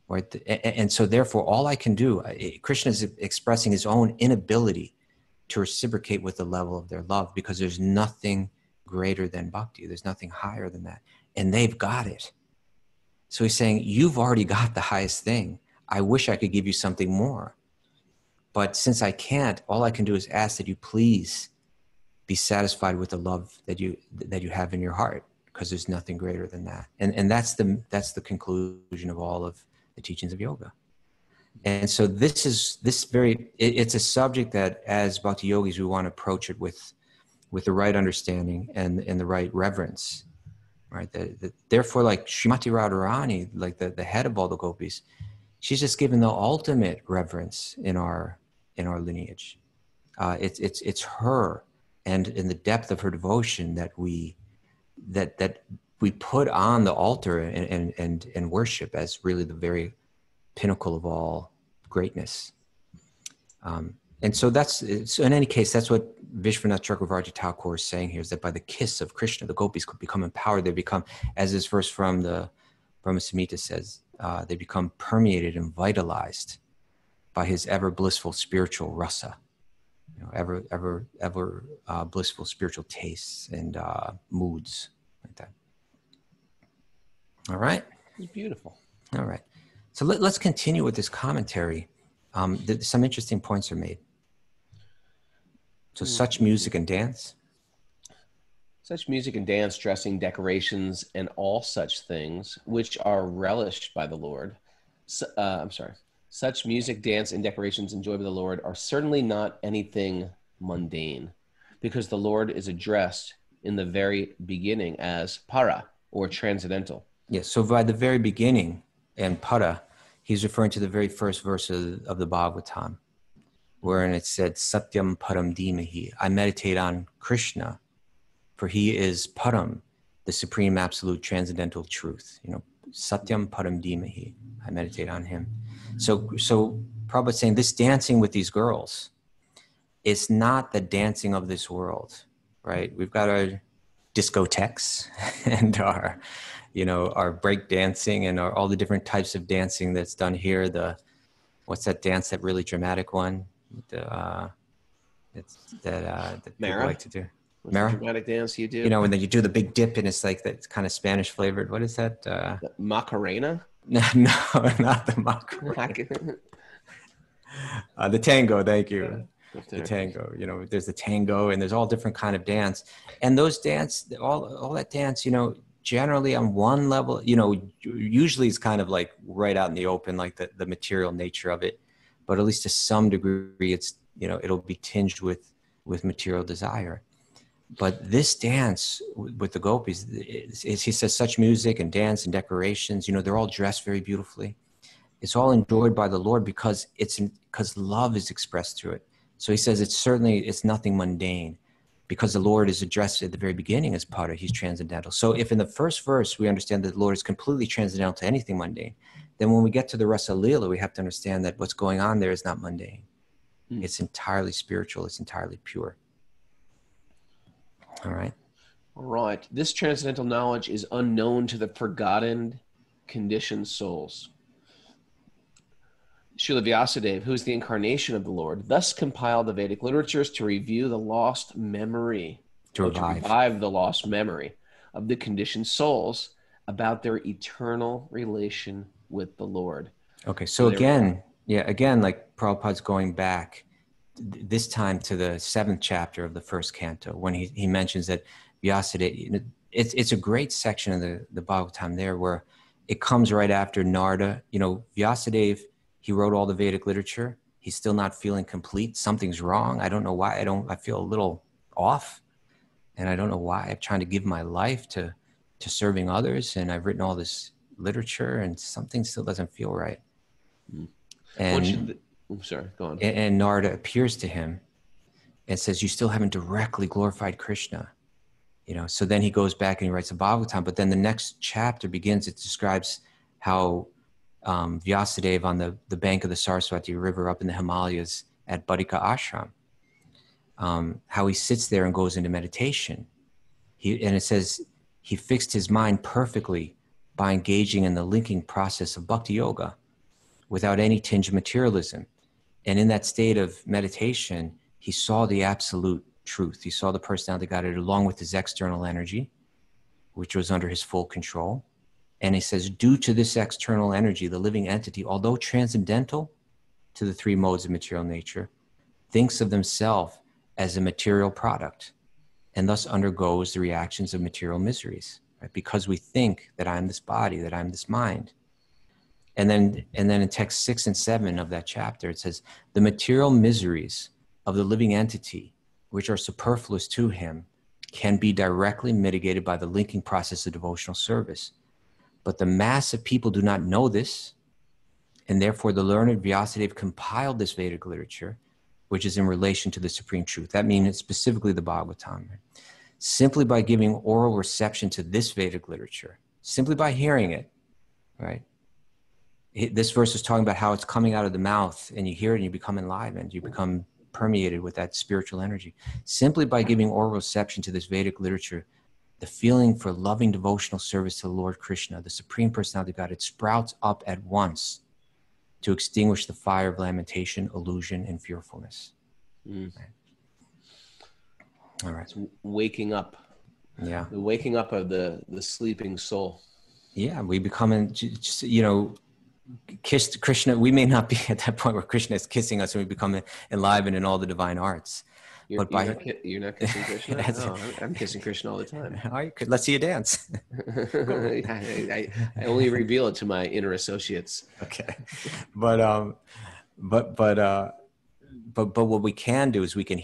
Right? And so therefore, all I can do, Krishna is expressing his own inability to reciprocate with the level of their love because there's nothing greater than bhakti. There's nothing higher than that. And they've got it. So he's saying, you've already got the highest thing. I wish I could give you something more. But since I can't, all I can do is ask that you please be satisfied with the love that you have in your heart, because there's nothing greater than that. And that's the conclusion of all of the teachings of yoga. And so it's a subject that as Bhakti-yogis, we want to approach it with the right understanding and the right reverence, right? Therefore, like Srimati Radharani, like the head of all the gopis, she's just given the ultimate reverence in our lineage. It's her, and in the depth of her devotion that we put on the altar and worship as really the very pinnacle of all greatness. And so in any case, that's what Vishwanath Chakravarti Thakur is saying here, is that by the kiss of Krishna, the gopis could become empowered. They become, as this verse from the Brahma Samhita says, they become permeated and vitalized by his ever blissful spiritual rasa, ever blissful spiritual tastes and moods like that. All right. It's beautiful. All right. So let's continue with this commentary. Some interesting points are made. So such music and dance. Such music and dance, dressing, decorations, and all such things, which are relished by the Lord. Such music, dance, and decorations enjoyed by the Lord are certainly not anything mundane, because the Lord is addressed in the very beginning as para, or transcendental. Yes, so by the very beginning, and para, he's referring to the very first verse of the Bhagavatam, wherein it said, Satyam Param Dhimahi. I meditate on Krishna, for he is Param, the supreme absolute transcendental truth. Satyam Param Dhimahi. I meditate on him. So Prabhupada's saying this dancing with these girls, it's not the dancing of this world, right? We've got our discotheques and our break dancing and our, all the different types of dancing that's done here. What's that dance, that really dramatic one? That people like to do. Mara? Dramatic dance you do? And then you do the big dip and it's like that's kind of Spanish flavored. What is that? The Macarena? No, not the Macarena. The tango, thank you. The tango, there's the tango and there's all different kind of dance. And those dance, all that dance, generally on one level, usually it's kind of like right out in the open, like the material nature of it. But at least to some degree, it's, it'll be tinged with material desire. But this dance with the gopis, he says such music and dance and decorations, they're all dressed very beautifully. It's all enjoyed by the Lord because love is expressed through it. So he says it's nothing mundane, because the Lord is addressed at the very beginning as Pada. He's transcendental. So if in the first verse we understand that the Lord is completely transcendental to anything mundane, then when we get to the Rasalila, we have to understand that what's going on there is not mundane. It's entirely spiritual. It's entirely pure. All right. All right. This transcendental knowledge is unknown to the forgotten, conditioned souls. Srila Vyasadeva, who is the incarnation of the Lord, thus compiled the Vedic literatures to review the lost memory, to revive the lost memory of the conditioned souls about their eternal relation with the Lord. Okay, so again, like Prabhupada's going back this time to the 7th chapter of the first canto, when he mentions that Vyasadeva, it's a great section of the Bhagavatam there, where it comes right after Narada. Vyasadeva, he wrote all the Vedic literature. He's still not feeling complete. Something's wrong. I don't know why. I feel a little off, and I don't know why. I'm trying to give my life to serving others, and I've written all this literature, and something still doesn't feel right. And I'm sorry, go on. And Narada appears to him and says, "You still haven't directly glorified Krishna." So then he goes back and he writes a Bhagavatam. But then the next chapter begins. It describes how Vyasadeva on the bank of the Saraswati River up in the Himalayas at Badika Ashram, how he sits there and goes into meditation. And it says he fixed his mind perfectly by engaging in the linking process of Bhakti-yoga without any tinge of materialism. And in that state of meditation, he saw the absolute truth. He saw the personality of God along with his external energy, which was under his full control. And he says, due to this external energy, the living entity, although transcendental to the 3 modes of material nature, thinks of themselves as a material product and thus undergoes the reactions of material miseries, right? Because we think that I'm this body, that I'm this mind. And then in text 6 and 7 of that chapter, it says, the material miseries of the living entity, which are superfluous to him, can be directly mitigated by the linking process of devotional service. But the mass of people do not know this, and therefore the learned Vyasadeva compiled this Vedic literature, which is in relation to the supreme truth. That means specifically the Bhagavatam. Right? Simply by giving oral reception to this Vedic literature, simply by hearing it, right? This verse is talking about how it's coming out of the mouth, and you hear it and you become enlivened, you become permeated with that spiritual energy. Simply by giving oral reception to this Vedic literature, the feeling for loving devotional service to the Lord Krishna, the Supreme Personality of God, it sprouts up at once to extinguish the fire of lamentation, illusion, and fearfulness. Right. All right. It's waking up. Yeah. The waking up of the sleeping soul. Yeah, we become, kissed Krishna. We may not be at that point where Krishna is kissing us and we become enlivened in all the divine arts. You're not kissing Krishna? No, I'm kissing Krishna all the time. All right, let's see you dance. I only reveal it to my inner associates. Okay, but what we can do is we can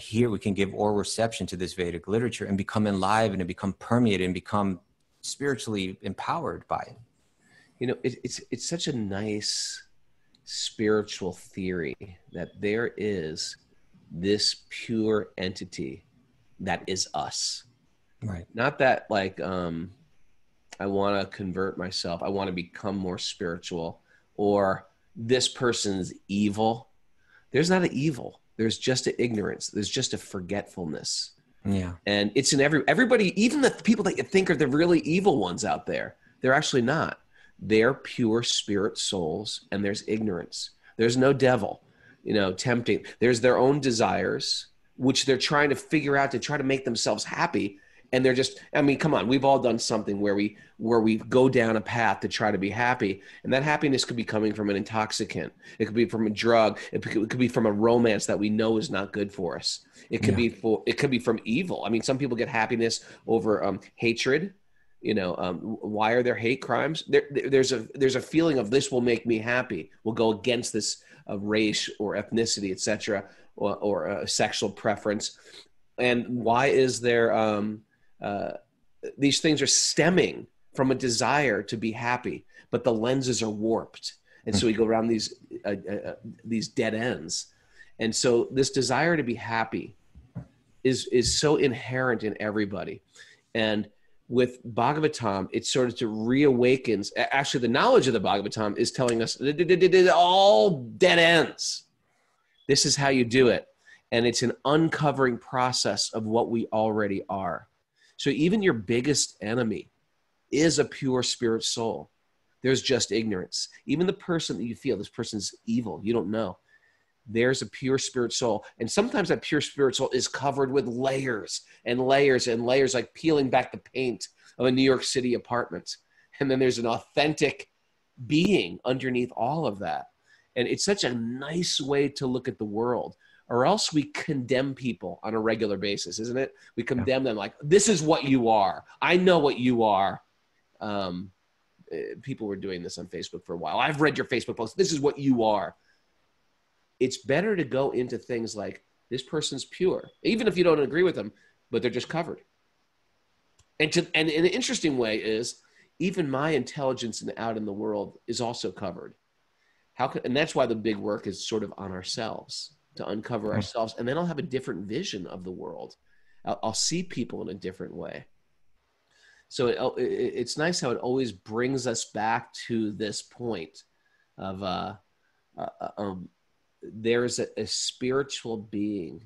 give oral reception to this Vedic literature and become enlivened and become permeated and become spiritually empowered by it. It's such a nice spiritual theory that there is this pure entity that is us. Right. Not that I want to convert myself. I want to become more spiritual, or this person's evil. There's not an evil. There's just an ignorance. There's just a forgetfulness. Yeah. And it's in everybody, even the people that you think are the really evil ones out there, they're actually not. They're pure spirit souls, and there's ignorance. There's no devil, tempting. There's their own desires, which they're trying to figure out to try to make themselves happy. And they're just, come on, we've all done something where we go down a path to try to be happy. And that happiness could be coming from an intoxicant. It could be from a drug. It could be from a romance that we know is not good for us. It could be from evil. Some people get happiness over hatred. Why are there hate crimes? There's a feeling of this will make me happy. We'll go against this race or ethnicity, etc., or a sexual preference. And why is there, these things are stemming from a desire to be happy, but the lenses are warped. And so we go around these dead ends. And so this desire to be happy is so inherent in everybody. And with Bhagavatam, it sort of reawakens. Actually, the knowledge of the Bhagavatam is telling us all dead ends. This is how you do it. And it's an uncovering process of what we already are. So even your biggest enemy is a pure spirit soul. There's just ignorance. Even the person that you feel, this person's evil, you don't know. There's a pure spirit soul. And sometimes that pure spirit soul is covered with layers and layers and layers, like peeling back the paint of a New York City apartment. And then there's an authentic being underneath all of that. And it's such a nice way to look at the world. Or else we condemn people on a regular basis, isn't it? We condemn them like, this is what you are. I know what you are. People were doing this on Facebook for a while. I've read your Facebook post. This is what you are. It's better to go into things like, this person's pure, even if you don't agree with them, but they're just covered. And an interesting way is, even my intelligence out in the world is also covered. And that's why the big work is sort of on ourselves, to uncover ourselves. And then I'll have a different vision of the world. I'll see people in a different way. So it's nice how it always brings us back to this point of there's a spiritual being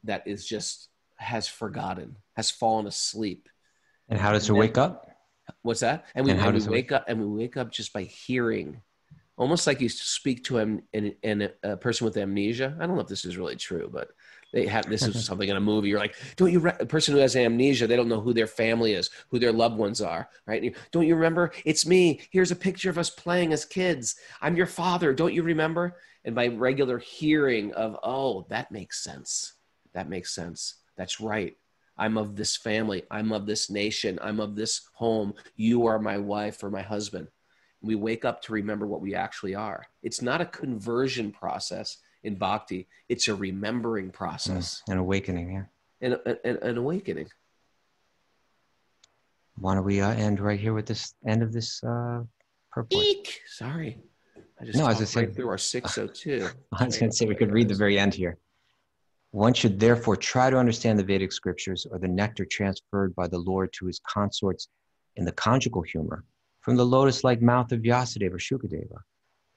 that is just has forgotten, has fallen asleep. And how does it wake up? What's that? And we wake up, and we wake up just by hearing, almost like you speak to a person with amnesia. I don't know if this is really true, but this is something in a movie. You're like, a person who has amnesia, they don't know who their family is, who their loved ones are, right? Don't you remember? It's me. Here's a picture of us playing as kids. I'm your father. Don't you remember? And by regular hearing of, oh, that makes sense. That makes sense. That's right. I'm of this family. I'm of this nation. I'm of this home. You are my wife or my husband. We wake up to remember what we actually are. It's not a conversion process in bhakti. It's a remembering process. An awakening, yeah. An awakening. Why don't we end right here with this end of this purport? Eek! Sorry. I just talked right through our 602. I was going to say we could read the very end here. One should therefore try to understand the Vedic scriptures, or the nectar transferred by the Lord to his consorts in the conjugal humor, from the lotus-like mouth of Vyasadeva or Shukadeva.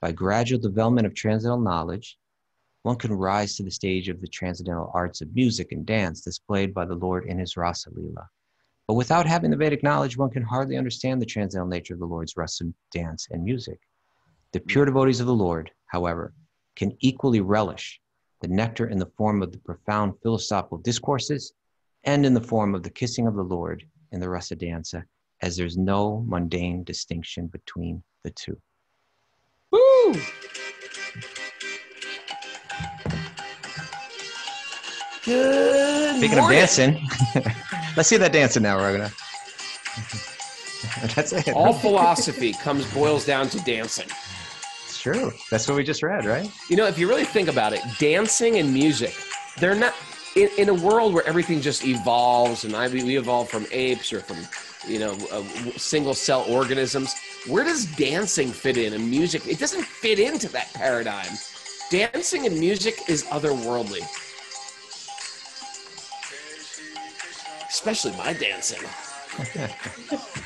By gradual development of transcendental knowledge, one can rise to the stage of the transcendental arts of music and dance displayed by the Lord in his Rasalila. But without having the Vedic knowledge, one can hardly understand the transcendental nature of the Lord's rasa, dance, and music. The pure devotees of the Lord, however, can equally relish the nectar in the form of the profound philosophical discourses and in the form of the kissing of the Lord in the rasa dansa, as there's no mundane distinction between the two. Woo! Good Speaking morning. of dancing, let's see that dancing now, Raghunath. That's it. All philosophy boils down to dancing. It's true. That's what we just read, right? You know, if you really think about it, dancing and music, they're not in a world where everything just evolves, and we evolve from apes or from, single cell organisms. Where does dancing fit in and music? It doesn't fit into that paradigm. Dancing and music is otherworldly. Especially my dancing.